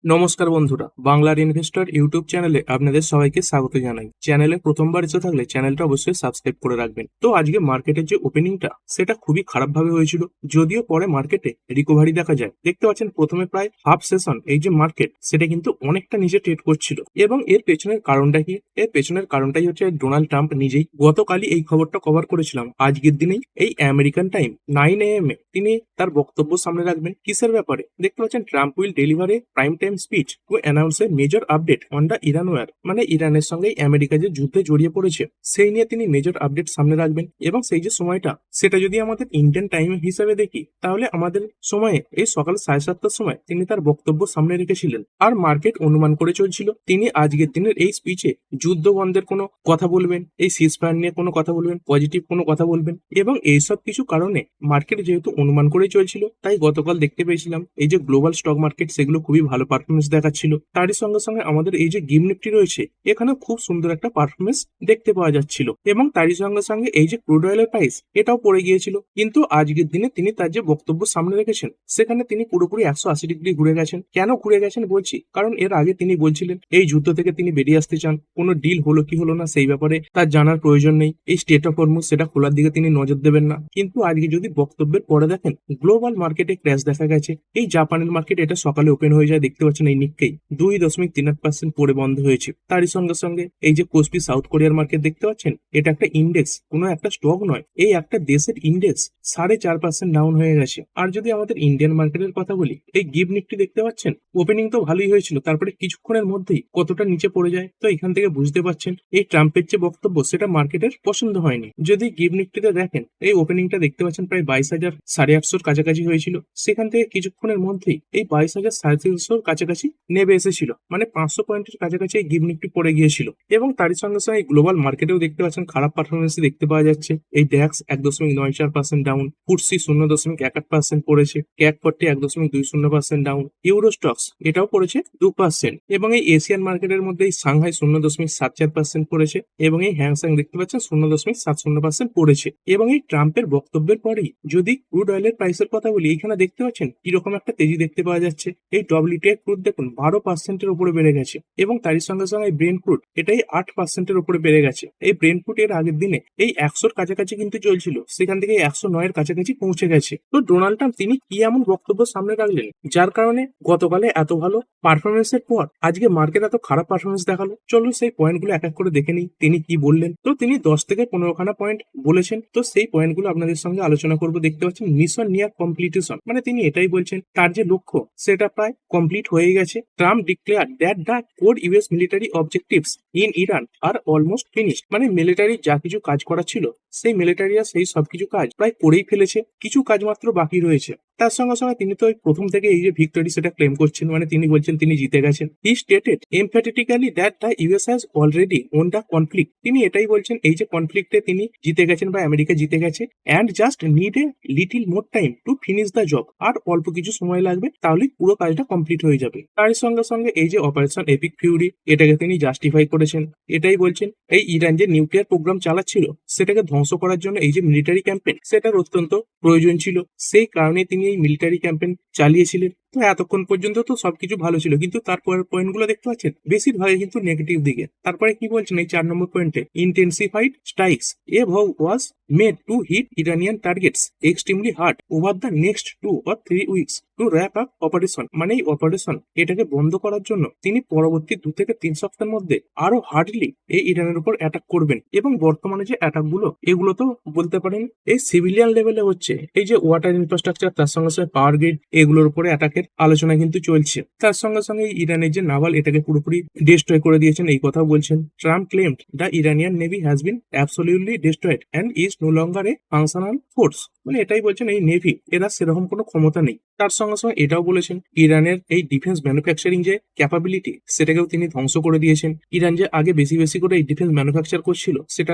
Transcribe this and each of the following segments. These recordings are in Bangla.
নমস্কার বন্ধুরা, বাংলার ইনভেস্টর ইউটিউব চ্যানেলে আপনাদের সবাইকে স্বাগত জানাই। চ্যানেলে প্রথমবার এসে থাকলে চ্যানেলটা অবশ্যই সাবস্ক্রাইব করে রাখবেন। তো আজকে মার্কেটের যে ওপেনিংটা সেটা খুবই খারাপ ভাবে হয়েছিল, যদিও পরে মার্কেটে রিকভারি দেখা যায়। দেখতে পাচ্ছেন প্রথমে প্রায় হাফ সেশন এই যে মার্কেট সেটা কিন্তু অনেকটা নিচে ট্রেড করছিল, এবং এর পেছনের কারণটা কি? এর পেছনের কারণটাই হচ্ছে ডোনাল্ড ট্রাম্প নিজেই। গতকালই এই খবরটা কভার করেছিলাম, আজকের দিনেই এই আমেরিকান টাইম 9 AM এ তিনি তার বক্তব্য সামনে রাখবেন। কিসের ব্যাপারে? দেখতে পাচ্ছেন Trump will deliver a prime time speech to announce a major update on the Iran war, মানে ইরানের সঙ্গে আমেরিকা যে যুদ্ধে জড়িয়ে পড়েছে সেই নিয়ে তিনি মেজর আপডেট সামনে রাখবেন। এবং সেই যে সময়টা সেটা যদি আমাদের ইন্ডিয়ান টাইম হিসেবে দেখি, তাহলে আমাদের সময়ে এই সকাল 7:30টার সময় তিনি তার বক্তব্য সামনে রেখেছিলেন। আর মার্কেট অনুমান করে চলছিল তিনি আজকের দিনের এই স্পিচে যুদ্ধ বন্ধের কোনো কথা বলবেন, এই সিজফায়ার নিয়ে কোনো কথা বলবেন, পজিটিভ কোনো কথা বলবেন। এবং এইসব কিছু কারণে মার্কেট যেহেতু অনুমান করে চলছিল, তাই গতকাল দেখতে পেয়েছিলাম এই যে গ্লোবাল স্টক মার্কেট সেগুলো খুবই ভালো পারফরমেন্স দেখাচ্ছিল। তারই সঙ্গে সঙ্গে আমাদের এই যে গিম নিফটি রয়েছে এখানে খুব সুন্দর একটা পারফরমেন্স দেখতে পাওয়া যাচ্ছিল। এবং তারই সঙ্গে সঙ্গে এই যে ক্রুড অয়েলের প্রাইস এটাও পড়ে গিয়েছিল। কিন্তু আজকের দিনে তিনি তার যে বক্তব্য সামনে রেখেছেন সেখানে তিনি পুরোপুরি 180 ডিগ্রি ঘুরে গেছেন। কেন ঘুরে গেছেন বলছি, কারণ এর আগে তিনি বলছিলেন এই যুদ্ধ থেকে তিনি বেরিয়ে আসতে চান, কোনো ডিল হলো কি হলো না সেই ব্যাপারে তার জানার প্রয়োজন নেই, এই স্টেট অফ হরমুজ সেটা খোলার দিকে তিনি নজর দেবেন না। কিন্তু আজকে যদি বক্তব্যের পরে দেখেন গ্লোবাল মার্কেটে ক্র্যাশ দেখা গেছে। এই জাপানের মার্কেট এটা সকালে ওপেন হয়ে যায়, দেখতে পাচ্ছেন এই নিক্কেই 2.38% পড়ে বন্ধ হয়েছে। তারই সঙ্গে সঙ্গে এই যে কোসপি সাউথ কোরিয়ার মার্কেট দেখতে পাচ্ছেন, এটা একটা ইন্ডেক্স, কোনো একটা স্টক নয়, এই একটা দেশের ইন্ডেক্স 4.5% ডাউন হয়ে গেছে। আর যদি আমাদের ইন্ডিয়ান মার্কেটের কথা বলি, এই গিভ নিফটি দেখতে পাচ্ছেন ওপেনিং তো ভালোই হয়েছিল, তারপরে কিছুক্ষণের মধ্যেই কতটা নিচে পড়ে যায়। তো এখান থেকে বুঝতে পারছেন এই ট্রাম্পের যে বক্তব্য সেটা মার্কেটের পছন্দ হয়নি। যদি গিভ নিফটিতে দেখেন এই ওপেনিংটা দেখতে পাচ্ছেন প্রায় 22,850 কাছাকাছি হয়েছিল, সেখান থেকে কিছুক্ষণের মধ্যেই এই 22,350 কাছাকাছি নেমে এসেছিল, মানে 500 পয়েন্টের কাছাকাছি এই গিভ নিফটি পড়ে গিয়েছিল। এবং তারই সঙ্গে সঙ্গে গ্লোবাল মার্কেটেও দেখতে পাচ্ছেন খারাপ পারফরমেন্স দেখতে পাওয়া যাচ্ছে। এই ড্যাক্স 1.94% ডাউন, ফুটসি 0.18% পড়েছে, ক্যাক 40 1.20% ডাউন, ইউরো স্টক্স এটাও পড়েছে 2%। এবং এই এশিয়ান মার্কেটের মধ্যে এই সাংহাই 0.74% পড়েছে, এবং এই হ্যাংসেং দেখতে পাচ্ছেন 0.70% পড়েছে। এবং এই ট্রাম্পের বক্তব্যের পরেই যদি ক্রুড অয়েলের প্রাইসের কথা বলি, এখানে দেখতে পাচ্ছেন কিরকম একটা তেজি দেখতে পাওয়া যাচ্ছে। এই ডব্লিউটিআই ক্রুড দেখুন 12%-এর উপরে বেড়ে গেছে, এবং তারই সঙ্গে সঙ্গে এই ব্রেন্ট ক্রুড এটাই 8%-এর উপরে বেড়ে গেছে। এই ব্রেন্ট ক্রুড এর আগের দিনে এই 100-র কাছাকাছি কিন্তু চলছিল, সেখান থেকে 109-এর কাছাকাছি পৌঁছে গেছে। তো ডোনাল্ড ট্রাম্প তিনি কি এমন বক্তব্য সামনে রাখলেন যার কারণে গতকালে এত ভালো পারফরমেন্সের পর আজকে মার্কেট এত খারাপ পারফরমেন্স দেখালো? চলুন সেই পয়েন্টগুলো এক এক করে দেখে নিই তিনি কি বললেন। তো তিনি 10 থেকে 15খানা পয়েন্ট বলেছেন, তো সেই পয়েন্টগুলো আপনাদের সঙ্গে আলোচনা করব। দেখতে পাচ্ছেন মিশন নিয়ার কমপ্লিটেশন, মানে তিনি এটাই বলছেন তার যে লক্ষ্য সেটা প্রায় কমপ্লিট হয়ে গেছে। Trump declare that the core US military objectives in Iran are almost finished, মানে মিলিটারি যা কিছু কাজ করা ছিল সেই মিলিটারিরা সেই সবকিছু কাজ প্রায় করেই ফেলেছে, কিছু কাজ মাত্র বাকি রয়েছে। তার সঙ্গে সঙ্গে তিনি তো প্রথম থেকে এই যে ভিক্টরি সেটা ক্লেম করছেন, মানে তিনি বলছেন তিনি জিতে গেছেন। He stated emphatically that the US has already won the conflict, তিনি এটাই বলছেন এই যে কনফ্লিক্টে তিনি জিতে গেছেন বা আমেরিকা জিতে গেছে, and just need a little more time to finish the job, আর অল্প কিছু সময় লাগবে তাহলে পুরো কাজটা কমপ্লিট হয়ে যাবে। তার সঙ্গে সঙ্গে এই যে অপারেশন এপিক ফিউরি এটাকে তিনি জাস্টিফাই করেছেন, এটাই বলছেন এই ইরান যে নিউক্লিয়ার প্রোগ্রাম চালাচ্ছিল সেটাকে ধ্বংস করার জন্য এই যে মিলিটারি ক্যাম্পেন সেটার অত্যন্ত প্রয়োজন ছিল, সেই কারণে তিনি এই মিলিটারি ক্যাম্পেন চালিয়েছিলেন। তো এতক্ষণ পর্যন্ত তো সবকিছু ভালো ছিল, কিন্তু তারপরের পয়েন্টগুলো দেখতে পাচ্ছেন বেশিরভাগই কিন্তু নেগেটিভ দিকে। তারপরে কি বলছেন এই 4 নম্বর পয়েন্টে, intensified strikes a was made to hit Iranian targets extremely hard over the next 2 or 3 weeks to wrap up operation, মানে এই অপারেশন এটাকে বন্ধ করার জন্য তিনি পরবর্তী 2 থেকে 3 সপ্তাহের মধ্যে আরো হার্ডলি এই ইরানের উপর অ্যাটাক করবেন। এবং বর্তমানে যে অ্যাটাক গুলো এগুলো তো বলতে পারেন এই সিভিলিয়ান লেভেলে হচ্ছে, এই যে ওয়াটার ইনফ্রাস্ট্রাকচার তার সঙ্গে সঙ্গে পাওয়ার গ্রিড এগুলোর উপরে অ্যাটাকের আলোচনা কিন্তু চলছে। তার সঙ্গে সঙ্গে ইরানের যে নাভাল এটাকে পুরোপুরি ডিস্ট্রয় করে দিয়েছেন এই কথাও বলছেন। Trump claimed the Iranian navy has been absolutely destroyed and is no longer a functional force, মানে এটাই বলছেন এই নেভি এরা সেরকম কোনো ক্ষমতা নেই। তার সঙ্গে সঙ্গে এটাও বলেছেন ইরানের এই ডিফেন্স ম্যানুফ্যাকচারিং যে ক্যাপাবিলিটি সেটাকেও তিনি ধ্বংস করে দিয়েছেন। ইরান যে আগে বেশি বেশি করে এই ডিফেন্স ম্যানুফ্যাকচার করছিল সেটা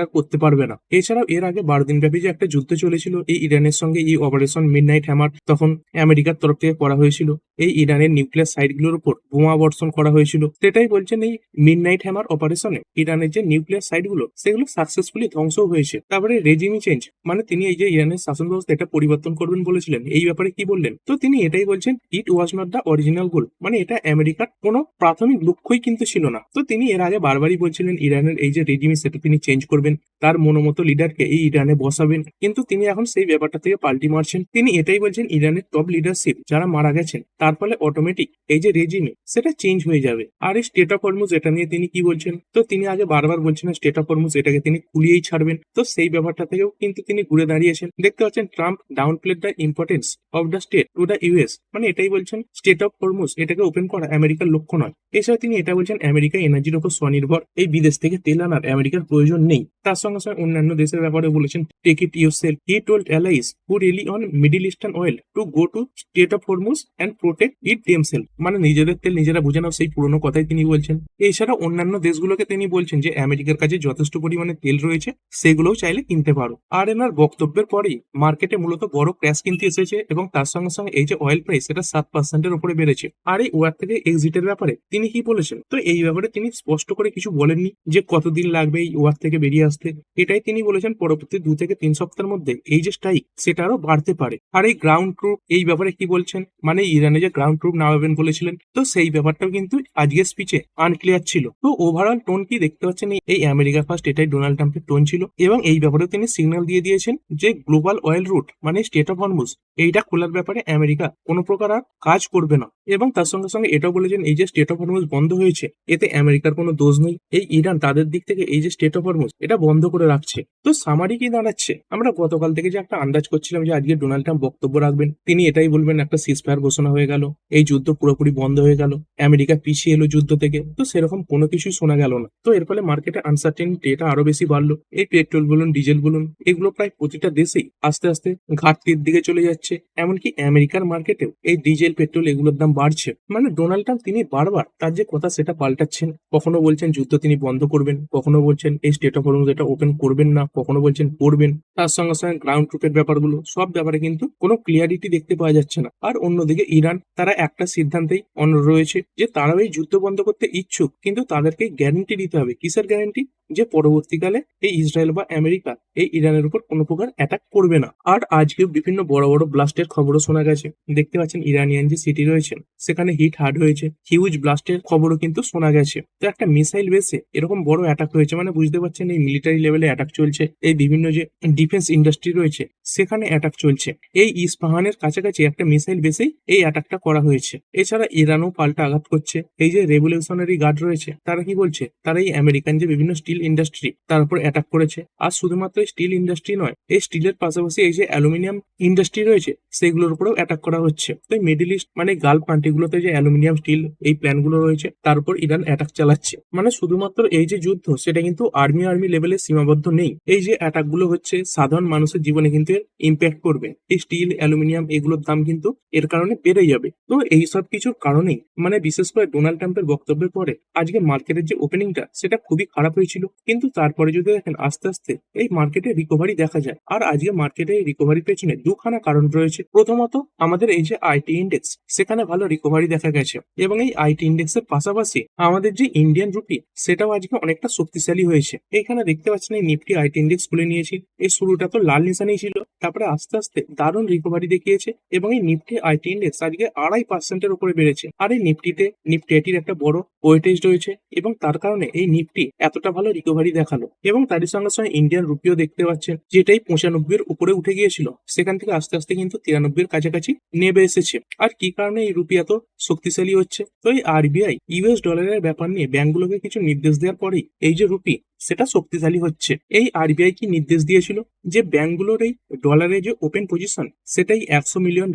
আর করতে পারবে না। এছাড়াও এর আগে 12 দিন ব্যাপী যে একটা যুদ্ধ চলেছিল এই ইরানের সঙ্গে, এই অপারেশন মিডনাইট হ্যামার তখন আমেরিকার তরফ থেকে করা হয়েছিল, এই ইরানের নিউক্লিয়ার সাইটগুলোর উপর বোমা বর্ষণ করা হয়েছিল। সেটাই বলছেন এই মিডনাইট হ্যামার অপারেশনে ইরানের যে নিউক্লিয়ার সাইটগুলো সেগুলো সাকসেসফুলি ধ্বংস হয়েছে। তারপরে রেজিমি চেঞ্জ, মানে তিনি এই যে ইরানের শাসন ব্যবস্থা এটা পরিবর্তন করবেন বলেছিলেন, এই ব্যাপারে কি বললেন? তো তিনি এটাই বলছেন, ইট ওয়াজ নট দ্য অরিজিনাল গোল, মানে এটা আমেরিকার কোনো প্রাথমিক লক্ষ্যই কিন্তু ছিল না। তো তিনি এর আগে বারবারই বলছিলেন ইরানের এই যে রেজিমি সেটা তিনি চেঞ্জ করবেন, তার মনোমতো লিডারকে এই ইরানে বসাবেন, কিন্তু তিনি এখন সেই ব্যাপারটা থেকে পাল্টি মারছেন। তিনি এটাই বলছেন ইরানের টপ লিডারশিপ যারা মারা গেছেন তার ফলে অটোমেটিক এই যে রেজিমি সেটা চেঞ্জ হয়ে যাবে। আর এই স্টেট অফ হরমুজ এটা নিয়ে তিনি কি বলছেন? তো তিনি আগে বারবার বলছেন স্টেট অফ হরমুজ এটাকে তিনি খুলিয়েই ছাড়বেন। তো সেই ব্যাপারটা থেকেও কিন্তু তিনি ঘুরে দাঁড়িয়েছেন। দেখতে পাচ্ছেন Trump down played the importance of the state to the US, মানে এটাই বলছেন স্টেট অফ হরমুজ এটাকে ওপেন করা আমেরিকার লক্ষ্য নয়। এছাড়া তিনি এটা বলছেন আমেরিকা এনার্জির উপর স্বনির্ভর, এই বিদেশ থেকে তেল আনার আমেরিকার প্রয়োজন নেই। তার সঙ্গে সঙ্গে অন্যান্য দেশের ব্যাপারে বলেছেন take it yourself, he told allies who rely on middle eastern oil to go to state of Hormuz and protect it themselves, মানে নিজেদের তেল নিজেরা বুঝে নাও, সেই পুরনো কথাই তিনি বলছেন। এছাড়া অন্যান্য দেশগুলোকে তিনি বলছেন যে আমেরিকার কাছে যথেষ্ট পরিমাণে তেল রয়েছে, সেগুলোও চাইলে কিনতে পারো। আর এনার বক্তব্যের পরেই মার্কেটে মূলত বড় ক্র্যাশ কিনতে এসেছে এবং তার সঙ্গে সঙ্গে এই যে অয়েল প্রাইস সেটা 7% উপরে বেড়েছে। আর এই ওয়ার থেকে এক্সিটের ব্যাপারে তিনি কি বলেছেন? তো এই ব্যাপারে তিনি স্পষ্ট করে কিছু বলেননি যে কতদিন লাগবে এই ওয়ার থেকে বেরিয়ে আসতে। এটাই তিনি বলেছেন পরবর্তী 2 থেকে 3 সপ্তাহের মধ্যে এই যে স্ট্রাইক সেটা আরো বাড়তে পারে। আর এই গ্রাউন্ড ট্রুপ এই ব্যাপারে কি বলছেন, মানে ইরানে যে গ্রাউন্ড ট্রুপ নামাবেন বলেছিলেন, তো সেই ব্যাপারটাও কিন্তু আজকের স্পিচে আনক্লিয়ার ছিল। তো ওভারঅল টোন কি দেখতে পাচ্ছেন, এই আমেরিকা ফার্স্ট এটাই ডোনাল্ড ট্রাম্পের টোন ছিল। এবং এই ব্যাপারেও তিনি সিগন্যাল দিয়ে দিয়েছেন যে গ্লোবাল অয়েল রুট মানে স্টেট অফ হরমুজ এইটা খোলার ব্যাপারে আমেরিকা কোনো প্রকার আর কাজ করবে না। এবং তার সঙ্গে সঙ্গে এটাও বলেছেন এই যে স্টেট অফ হরমুজ বন্ধ হয়েছে এতে আমেরিকার কোনো দোষ নেই, এই ইরান তাদের দিক থেকে এই যে স্টেট অফ হরমুজ এটা বন্ধ করে রাখছে। তো সামারি কি দাঁড়াচ্ছে, আমরা গতকাল থেকে যে একটা আন্দাজ করছিলাম যে আজকে ডোনাল্ড ট্রাম্প বক্তব্য রাখবেন, তিনি এটাই বলবেন একটা সিজফায়ার ঘোষণা হয়ে গেল, এই যুদ্ধ পুরোপুরি বন্ধ হয়ে গেল, আমেরিকা পিছিয়ে এলো যুদ্ধ থেকে। তো সেরকম কোনো কিছুই শোনা গেল না। তো এর ফলে মার্কেটে আনসার্টেনিটি এটা আরো বেশি বাড়লো। এই পেট্রোল বলুন ডিজেল বলুন এগুলো প্রায় প্রতিটা দেশেই আস্তে আস্তে ঘাটতির দিকে চলে যাচ্ছে। এমনকি আমেরিকার মার্কেটেও এই ডিজেল পেট্রোল এগুলোর দাম বাড়ছে। মানে ডোনাল্ড ট্রাম্প তিনি বারবার তার যে কথা সেটা পাল্টাচ্ছেন, কখনো বলছেন যুদ্ধ তিনি বন্ধ করবেন, কখনো বলছেন এই স্টেট অফ হরমুজ এটা ওপেন করবেন না, কখনো বলছেন করবেন। তার সঙ্গে সঙ্গে গ্রাউন্ড ট্রুপের ব্যাপারগুলো সব ব্যাপারে কিন্তু কোনো ক্লিয়ারিটি দেখতে পাওয়া যাচ্ছে না। আর অন্যদিকে ইরান তারা একটা সিদ্ধান্তেই অনড় রয়েছে যে তারাও এই যুদ্ধ বন্ধ করতে ইচ্ছুক, কিন্তু তাদেরকে গ্যারান্টি দিতে হবে। কিসের গ্যারান্টি? যে পরবর্তীকালে এই ইসরায়েল বা আমেরিকা এই ইরানের উপর কোনো প্রকার অ্যাটাক করবে না। আর আজকে বিভিন্ন বড় বড় ব্লাস্টের খবরও শোনা গেছে। দেখতে পাচ্ছেন ইরানিয়ান যে সিটি রয়েছে সেখানে হিট হার্ড হয়েছে, হিউজ ব্লাস্টের খবরও কিন্তু শোনা গেছে। তো একটা মিসাইল বেসে এরকম বড় অ্যাটাক হয়েছে, মানে বুঝতে পারছেন এই মিলিটারি লেভেলে অ্যাটাক চলছে, এই বিভিন্ন যে ডিফেন্স ইন্ডাস্ট্রি রয়েছে সেখানে অ্যাটাক চলছে। এই ইস্পাহানের কাছাকাছি একটা মিসাইল বেসেই এই অ্যাটাকটা করা হয়েছে। এছাড়া ইরানও পাল্টা আঘাত করছে। এই যে রেভলিউশনারি গার্ড রয়েছে তারা কি বলছে, তারা এই আমেরিকান যে বিভিন্ন স্টিল ইন্ডাস্ট্রি তার উপর অ্যাটাক করেছে। আর শুধুমাত্র স্টিল ইন্ডাস্ট্রি নয়, এই স্টিলের পাশাপাশি এই যে অ্যালুমিনিয়াম ইন্ডাস্ট্রি রয়েছে সেগুলোর উপরেও অ্যাটাক করা হচ্ছে। তো এই মিডল ইস্ট মানে গালফ কান্ট্রিগুলোতে যে অ্যালুমিনিয়াম স্টিল এই প্ল্যান্টগুলো রয়েছে তার উপর ইরান অ্যাটাক চালাচ্ছে। মানে শুধুমাত্র এই যে যুদ্ধ সেটা কিন্তু আর্মি লেভেলে সীমাবদ্ধ নেই, এই যে অ্যাটাক গুলো হচ্ছে সাধারণ মানুষের জীবনে কিন্তু ইম্প্যাক্ট করবে। এই স্টিল অ্যালুমিনিয়াম এগুলোর দাম কিন্তু এর কারণে বেড়ে যাবে। তো এই সব কিছুর কারণেই মানে বিশেষ করে ডোনাল্ড ট্রাম্পের বক্তব্যের পরে আজকে মার্কেটের যে ওপেনিংটা সেটা খুবই খারাপ হয়েছিল, কিন্তু তারপরে যদি দেখেন আস্তে আস্তে এই মার্কেটে রিকভারি দেখা যায়। আর আজকে মার্কেটে এই রিকভারির পেছনে দুখানা কারণ রয়েছে। প্রথমত আমাদের এই যে আইটি ইন্ডেক্স সেখানে ভালো রিকভারি দেখা গেছে, এবং এই আইটি ইন্ডেক্সের পাশাপাশি আমাদের যে ইন্ডিয়ান রুপি সেটাও আজকে অনেকটা শক্তিশালী হয়েছে। এখানে দেখতে পাচ্ছেন এই নিফটি আইটি ইন্ডেক্স খুলে নিয়েছি, এই শুরুটা তো লাল নিশানেই ছিল, তারপরে আস্তে আস্তে দারুণ রিকভারি দেখিয়েছে এবং এই নিফটি আইটি ইন্ডেক্স আজকে 2.5% উপরে বেড়েছে। আর এই নিফটিতে নিফটি আইটির একটা বড় ওয়েটেজ রয়েছে এবং তার কারণে এই নিফটি এতটা ভালো রিকভারি দেখালো। এবং তারই সঙ্গে সঙ্গে ইন্ডিয়ান রুপিও দেখতে পাচ্ছেন যেটাই 95 উপরে উঠে গিয়েছিল সেখান থেকে আস্তে আস্তে কিন্তু 93 কাছাকাছি নেমে এসেছে। আর কি কারণে এই রুপি এত শক্তিশালী হচ্ছে? তো এই আরবিআই ইউএস ডলারের ব্যাপার নিয়ে ব্যাংকগুলোকে কিছু নির্দেশ দেওয়ার পরেই এই যে রুপি সেটা শক্তিশালী হচ্ছে। এই আরবিআই কি নির্দেশ দিয়েছিল যে ব্যাংকগুলোর এই ডলারের যে ওপেন পজিশন সেটাই $100 মিলিয়ন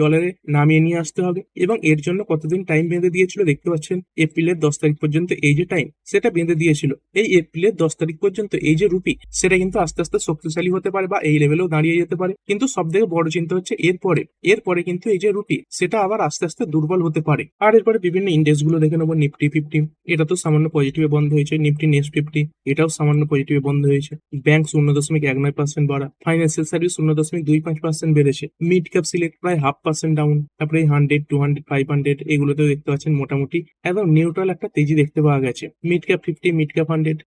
নামিয়ে নিয়ে আসতে হবে, এবং এর জন্য কতদিন টাইম বেঁধে দিয়েছিল দেখতে পাচ্ছেন, এপ্রিলের 10 তারিখ পর্যন্ত এই যে টাইম সেটা বেঁধে দিয়েছিল। এই এপ্রিলের 10 তারিখ পর্যন্ত এই যে রুপি সেটা কিন্তু আস্তে আস্তে শক্তিশালী হতে পারে বা এই লেভেলেও দাঁড়িয়ে যেতে পারে। কিন্তু সব থেকে বড় চিন্তা হচ্ছে এরপরে কিন্তু এই যে রুপি সেটা আবার আস্তে আস্তে দুর্বল হতে পারে। আর এরপরে বিভিন্ন ইন্ডেক্স গুলো দেখে নেবো। নিফটি 50 এটা তো সামান্য পজিটিভে বন্ধ হয়েছে, নিফটি নেক্সট 50 এটাও সামান্য সামান্য পজিটিভে বন্ধ হয়েছে। ব্যাংক 0.19% বাড়া, ফাইন্যান্সিয়াল সার্ভিস 0.25% বেড়েছে। মিড ক্যাপ সিলেক্ট প্রায় 0.5% ডাউন। তারপরে 100, 200, 500 এগুলোতেও দেখতে পাচ্ছেন মোটামুটি একদম নিউট্রাল একটা তেজি দেখতে পাওয়া গেছে। মিড ক্যাপ 50, মিড ক্যাপ 100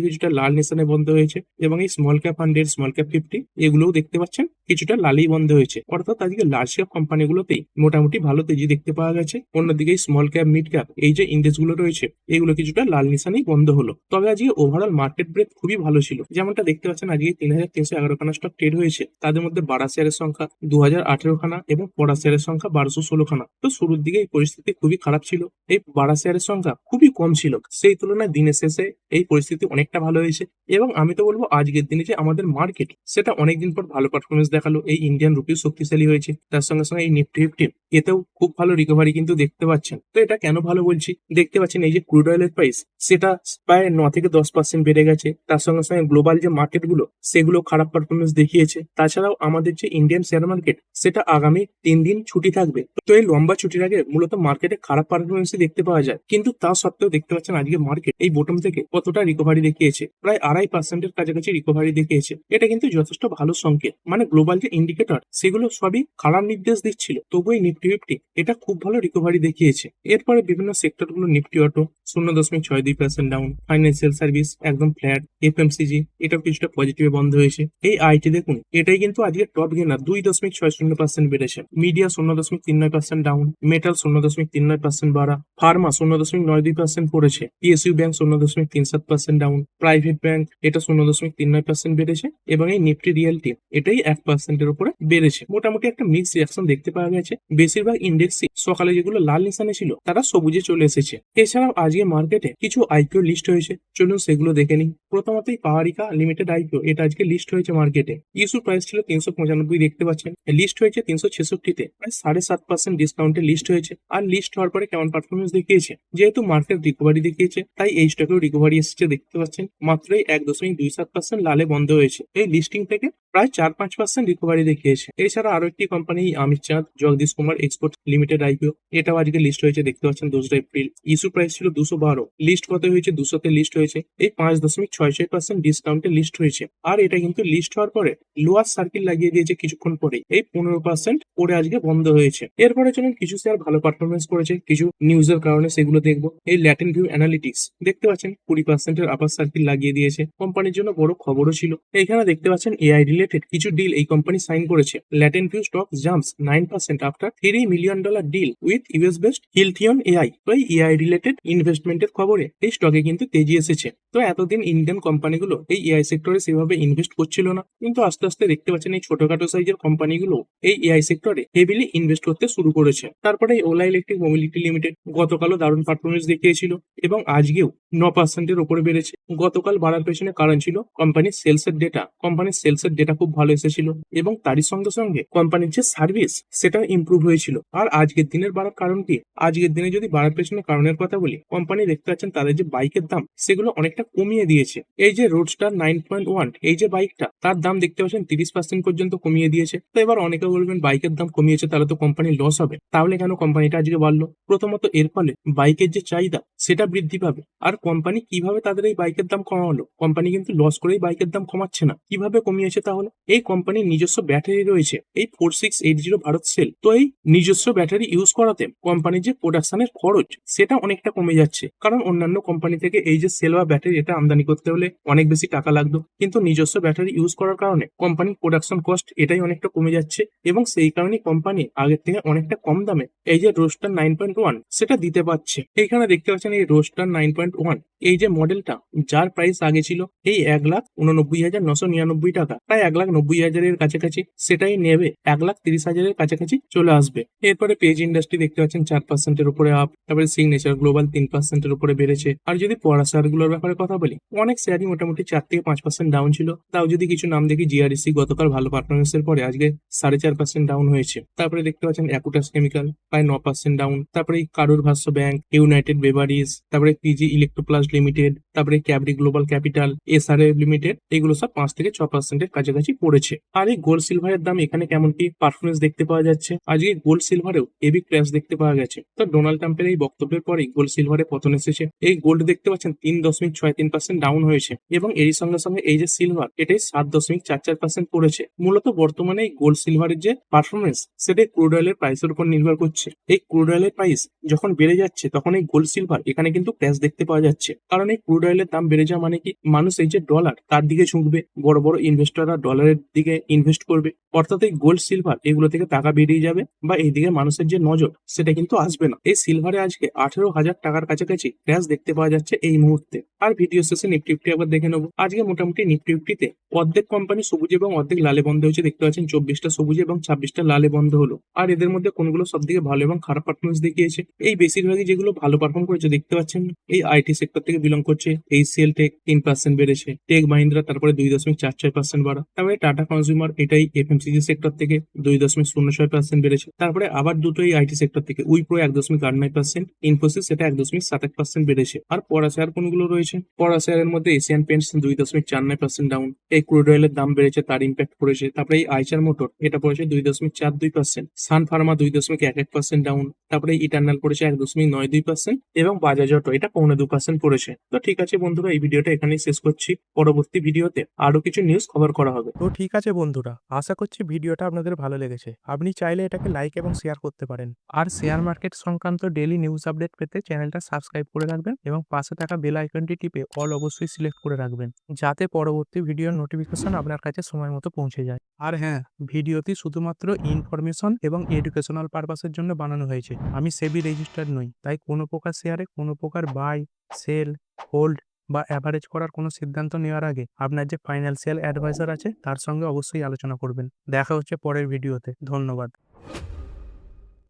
কিছুটা লাল নিশানে বন্ধ হয়েছে, এবং এই স্মল ক্যাপ 100, স্মল ক্যাপ 50 এগুলোও দেখতে পাচ্ছেন কিছুটা লালেই বন্ধ হয়েছে। অর্থাৎ আজকে লার্জ ক্যাপ কোম্পানিগুলোতেই মোটামুটি ভালো তেজি দেখতে পাওয়া গেছে। অন্যদিকে স্মল ক্যাপ, মিড ক্যাপ এই যে ইন্ডেক্স গুলো রয়েছে এগুলো কিছুটা লাল নিশানেই বন্ধ হলো। তবে আজকে ওভারঅল মার্কেট ব্রেথ খুবই ভালো ছিল। যেমনটা দেখতে পাচ্ছেন আজকে 3311 খানা স্টক ট্রেড হয়েছে। তাদের মধ্যে বাড়া শেয়ারের সংখ্যা 2018 খানা এবং পড়া শেয়ারের সংখ্যা 1216 খানা। তো শুরুর দিকে এই পরিস্থিতি খুবই খারাপ ছিল, এই বাড়া শেয়ারের সংখ্যা খুবই কম ছিল। সেই তুলনায় দিনের শেষে এই পরিস্থিতি অনেকটা ভালো হয়েছে, এবং আমি তো বলবো আজকের দিনে যে আমাদের মার্কেট সেটা অনেকদিন পর ভালো পারফরমেন্স দেখালো। এই ইন্ডিয়ান রুপি শক্তিশালী হয়েছে, তার সঙ্গে সঙ্গে এই নিফটি ফিফটি এতেও খুব ভালো রিকভারি কিন্তু দেখতে পাচ্ছেন। তো এটা কেন ভালো বলছি, দেখতে পাচ্ছেন এই যে ক্রুড অয়েলের প্রাইস সেটা প্রায় 9 থেকে 10% বেড়ে গেছে। তার সঙ্গে সঙ্গে গ্লোবাল যে মার্কেট গুলো সেগুলো খারাপ পারফরমেন্স দেখিয়েছে। তাছাড়াও আমাদের যে ইন্ডিয়ান শেয়ার মার্কেট সেটা আগামী 3 দিন ছুটি থাকবে। তো এই লম্বা ছুটির আগে মূলত মার্কেটে খারাপ পারফরমেন্সই দেখতে পাওয়া যায়, কিন্তু তা সত্ত্বেও দেখতে পাচ্ছেন আজকে মার্কেট এই বোটম থেকে কতটা রিকভারি দেখিয়েছে, প্রায় 2.5%-এর কাছাকাছি রিকভারি দেখিয়েছে। এটা কিন্তু যথেষ্ট ভালো সংকেত। মানে গ্লোবাল যে ইন্ডিকেটর সেগুলো সবই খারাপ নির্দেশ দিচ্ছিল, তবু এই নিফটি ফিফটি এটা খুব ভালো রিকভারি দেখিয়েছে। এরপরে বিভিন্ন সেক্টর গুলো, Nifty auto 0.62% down, financial service একদম ফ্ল্যাট, এফএমসিজি এটাও কিছুটা পজিটিভে বন্ধ হয়েছে। এই আইটি দেখুন এটাই কিন্তু আজকে টপ গেনার, 2.60% বেড়েছে। মিডিয়া 0.39% ডাউন, মেটাল 0.39% বাড়া, ফার্মা 0.92% পড়েছে। PSU bank 0.37% down, private bank এটা 0.39% বেড়েছে, এবং এই নিফটি রিয়েলটি এটাই 1%-এর উপরে বেড়েছে। মোটামুটি একটা মিক্স রিয়াকশন দেখতে পাওয়া গেছে। বেশিরভাগ ইন্ডেক্সই সকালে যেগুলো লাল নিশানে ছিল তারা সবুজে চলে এসেছে। এছাড়াও আজকে মার্কেটে কিছু আইপিও লিস্ট হয়েছে, চলুন সেগুলো দেখে নিই। প্রথমতই পাওয়ারিকা লিমিটেড আইপিও, এটা আজকে লিস্ট হয়েছে মার্কেটে। ইস্যু প্রাইস ছিল 395 দেখতে পাচ্ছেন, লিস্ট হয়েছে 366-তে, প্রায় 7.5% ডিসকাউন্টে লিস্ট হয়েছে। আর লিস্ট হওয়ার পরে কেমন পারফরমেন্স দেখিয়েছে, যেহেতু মার্কেট রিকভারি দেখিয়েছে তাই এই স্টকেও রিকভারি এসেছে দেখতে পাচ্ছেন। মাত্রই 1.27% লালে বন্ধ হয়েছে। এই লিস্টিং থেকে প্রায় 4-5% রিকভারি দেখিয়েছে। এছাড়া আরো একটি company Amir Chand Jagdish Kumar export limited IPO, এটাও আজকে লিস্ট হয়েছে দেখতে পাচ্ছেন 2 এপ্রিল। ইস্যু প্রাইস ছিল 212, লিস্ট কত হয়েছে 200-তে লিস্ট হয়েছে। এই 5.66% ডিসকাউন্টে লিস্ট হয়েছে। আর এটা কিন্তু লিস্ট হওয়ার পরে লোয়ার সার্কিল লাগিয়ে দিয়েছে কিছুক্ষণ পরে, এই 15% পরে আজকে বন্ধ হয়েছে। এরপরে চলুন কিছু শেয়ার ভালো পারফরমেন্স করেছে কিছু নিউজের কারণে, সেগুলো দেখবো। এই ল্যাটিন ভিউ অ্যানালিটিক্স দেখতে পাচ্ছেন 20%-এর আপার সার্কিল লাগিয়ে দিয়েছে, কোম্পানির জন্য বড় খবরও ছিল। এখানে দেখতে পাচ্ছেন এআই রিলেটেড কিছু ডিল এই কোম্পানি সাইন করেছে। LatentView stock jumps 9% after $3 million deal with US based Healthion AI. তো এই এআই রিলেটেড ইনভেস্টমেন্টের খবরে এই স্টকে কিন্তু তেজি এসেছে। তো এতদিন ইন্ডিয়ান কোম্পানিগুলো এই এআই সেক্টরে সেভাবে ইনভেস্ট করছিল না, কিন্তু আস্তে আস্তে দেখতে পাচ্ছেন এই ছোটখাটো সাইজের কোম্পানিগুলো এই এআই সেক্টরে হেভিলি ইনভেস্ট করতে শুরু করেছে। তারপরে এই ওলা ইলেকট্রিক মোবিলিটি লিমিটেড গতকালও দারুণ পারফরমেন্স দেখিয়েছিল, এবং আজকেও 9%-এর উপরে বেড়েছে। গতকাল বাড়ার পেছনে কারণ ছিল কোম্পানির সেলসের ডেটা। কোম্পানির সেলসের ডেটা খুব ভালো এসেছিল, এবং তারই সঙ্গে সঙ্গে কোম্পানির যে সার্ভিস সেটা ইমপ্রুভ হয়েছিল। আর আজকের দিনের বাড়ার কারণ কি, আজকের দিনে যদি বাড়ার পেছনে কারণের কথা বলি, কোম্পানি দেখতে পাচ্ছেন তাদের যে বাইকের দাম সেগুলো অনেকটা কমিয়ে দিয়েছে। এই যে রোডস্টার 9.1 এই যে বাইকটা, তার দাম দেখতে পাচ্ছেন 30% পর্যন্ত কমিয়ে দিয়েছে। তো এবার অনেকে বলবেন বাইকের দাম কমিয়েছে তাহলে তো কোম্পানির লস হবে, তাহলে কেন কোম্পানিটা আজকে বাড়লো? প্রথমত এর ফলে বাইকের যে চাহিদা সেটা বৃদ্ধি পাবে। আর কোম্পানি কিভাবে তাদের এই বাইকের দাম কমালো? কোম্পানি কিন্তু লস করেই বাইকের দাম কমাচ্ছে না। কিভাবে কমিয়েছে তাহলে? এই কোম্পানির নিজস্ব ব্যাটারি রয়েছে, এই 4680 ভারত সেল। তো এই নিজস্ব ব্যাটারি ইউজ করাতে কোম্পানির যে প্রোডাকশনের খরচ সেটা অনেকটা কমে যাচ্ছে। কারণ অন্যান্য কোম্পানি থেকে এই যে সেল বা ব্যাটারি এটা আমদানি করতে হলে অনেক বেশি টাকা লাগতো, কিন্তু নিজস্ব ব্যাটারি ইউজ করার কারণে কোম্পানির প্রোডাকশন কস্ট এটাই অনেকটা কমে যাচ্ছে, এবং সেই কারণে কোম্পানি আগের থেকে অনেকটা কম দামে এই যে রোস্টার 9.1 সেটা দিতে পারছে। এইখানে দেখতে পাচ্ছেন এই রোস্টার 9.1 এই যে মডেলটা, যার প্রাইস আগে ছিল এই 1,89,999 টাকা, প্রায় 1,90,000-এর কাছাকাছি, সেটাই নেবে 1,30,000-এর কাছাকাছি চলে আসবে। এরপরে পেজ ইন্ডাস্ট্রি দেখতে পাচ্ছেন 4%-এর উপরে আপ। তারপরে সিগনেচার গ্লোবাল 3%-এর উপরে বেড়েছে। আর যদি পড়া শেয়ারগুলোর ব্যাপারে কথা বলি, অনেক শেয়ারই মোটামুটি 4 থেকে 5% ডাউন ছিল। তাও যদি কিছু নাম দেখি, জিআরইসি গতকাল ভালো পারফরমেন্সের পরে আজকে 4.5% ডাউন হয়েছে। তারপরে দেখতে পাচ্ছেন অ্যাকুটাস কেমিক্যাল প্রায় 9% ডাউন। তারপরে কারুর ভাষ্য ব্যাংক, ইউনাইটেড বেভারিজ, তারপরে পিজি ইলেকট্রোপ্লাস্ট লিমিটেড, তারপরে ক্যাবরি গ্লোবাল ক্যাপিটাল, এসআরএ লিমিটেড, এগুলো সব 5 থেকে 6% কাছাকাছি পড়েছে। আর এই গোল্ড সিলভারের দাম এখানে কেমন কি পারফরমেন্স দেখতে পাওয়া যাচ্ছে? আজকে গোল্ড সিলভারেও হেভি ক্র্যাশ দেখতে পাওয়া গেছে। তো ডোনাল্ড ট্রাম্পের এই বক্তব্যের পরেই গোল্ড সিলভারে পতন এসেছে। এই গোল্ড দেখতে পাচ্ছেন 3.63% ডাউন হয়েছে, এবং এরই সঙ্গে সঙ্গে এই যে সিলভার, এটাই 7.44% পড়েছে। মূলত বর্তমানে এই গোল্ড সিলভারের যে পারফরমেন্স, সেটাই ক্রুড অয়েলের প্রাইসের উপর নির্ভর করছে। এই ক্রুড অয়েলের প্রাইস যখন বেড়ে যাচ্ছে, তখন এই গোল্ড সিলভার এখানে কিন্তু ক্র্যাশ দেখতে পাওয়া যাচ্ছে। কারণ এই ক্রুড অয়েলের দাম বেড়ে যাওয়া মানে কি, মানুষ এই যে ডলার, তার দিকে ঝুঁকবে, বড় বড় ইনভেস্টররা ডলারের দিকে ইনভেস্ট করবে। অর্থাৎ এই গোল্ড সিলভার এগুলো থেকে টাকা বেরিয়ে যাবে, বা এইদিকে মানুষের যে নজর, সেটা কিন্তু আসবে না। এই সিলভারে আজকে 18,000 টাকার কাছাকাছি ক্র্যাশ দেখতে পাওয়া যাচ্ছে এই মুহূর্তে। আর ভিডিও শেষে নিফটি ফিফটি আবার দেখে নেবো। আজকে মোটামুটি নিফটি ফিফটিতে অর্ধেক কোম্পানি সবুজে এবং অর্ধেক লালে বন্ধ হয়েছে। দেখতে পাচ্ছেন 24টা সবুজে এবং 26টা লালে বন্ধ হলো। আর এদের মধ্যে কোনগুলো সব থেকে ভালো এবং খারাপ পারফরমেন্স দেখিয়েছে? এই বেশিরভাগই যেগুলো ভালো পারফর্ম করেছে দেখতে পাচ্ছেন, এই আইটি সেক্টর থেকে বিলং করছে। এইচসিএল টেক 3% বেড়েছে, টেক মাহিন্দ্রা তারপরে 2.46% বাড়া, তারপরে টাটা কনজিউমার এটাই এফএমসিজি সেক্টর থেকে 2.06% বেড়েছে। তারপরে আবার দুটো এই আইটি সেক্টর থেকে উইপ্রো 1.89%, ইনফোসিস সেটা 1.71% বেড়েছে। আর পড়া শেয়ার কোনগুলো রয়েছে? পড়া শেয়ারের মধ্যে এশিয়ান পেন্টস 2.49% ডাউন, এই ক্রুড অয়েলের দাম বেড়েছে, তার ইম্প্যাক্ট পড়েছে। তারপরে এই আইচার মোটর এটা পড়েছে 2.42%, সান ফার্মা 2.11% ডাউন, তারপরে ইটার্নাল পড়েছে 1.92%, এবং বাজাজ অটো এটা 0.25% পড়েছে। তো ঠিক আছে বন্ধুরা, এই ভিডিওটা এখানেই শেষ করছি। পরবর্তী ভিডিওতে আরো কিছু নিউজ কভার করা হবে। তো ঠিক আছে বন্ধুরা, আশা করছি ভিডিওটা আপনাদের ভালো লেগেছে। আপনি চাইলে এটাকে লাইক এবং শেয়ার করতে পারেন। আর শেয়ার মার্কেট সংক্রান্ত ডেইলি নিউজ আপডেট পেতে চ্যানেলটা সাবস্ক্রাইব করে রাখবেন এবং পাশে থাকা বেল আইকনটি টিপে অল অবশ্যই সিলেক্ট করে রাখবেন, যাতে পরবর্তী ভিডিওর নোটিফিকেশন আপনার কাছে সময় মতো পৌঁছে যায়। আর হ্যাঁ, ভিডিওটি শুধুমাত্র ইনফরমেশন এবং এডুকেশনাল পারপাসের জন্য বানানো হয়েছে। আমি সেবি রেজিস্টার্ড নই, তাই কোনো প্রকার শেয়ারে কোনো প্রকার বাই, সেল, হোল্ড বা অ্যাভারেজ করার কোনো সিদ্ধান্ত নেওয়ার আগে আপনার যে ফাইন্যান্সিয়াল অ্যাডভাইজার আছে তার সঙ্গে অবশ্যই আলোচনা করবেন। দেখা হচ্ছে পরের ভিডিওতে। ধন্যবাদ।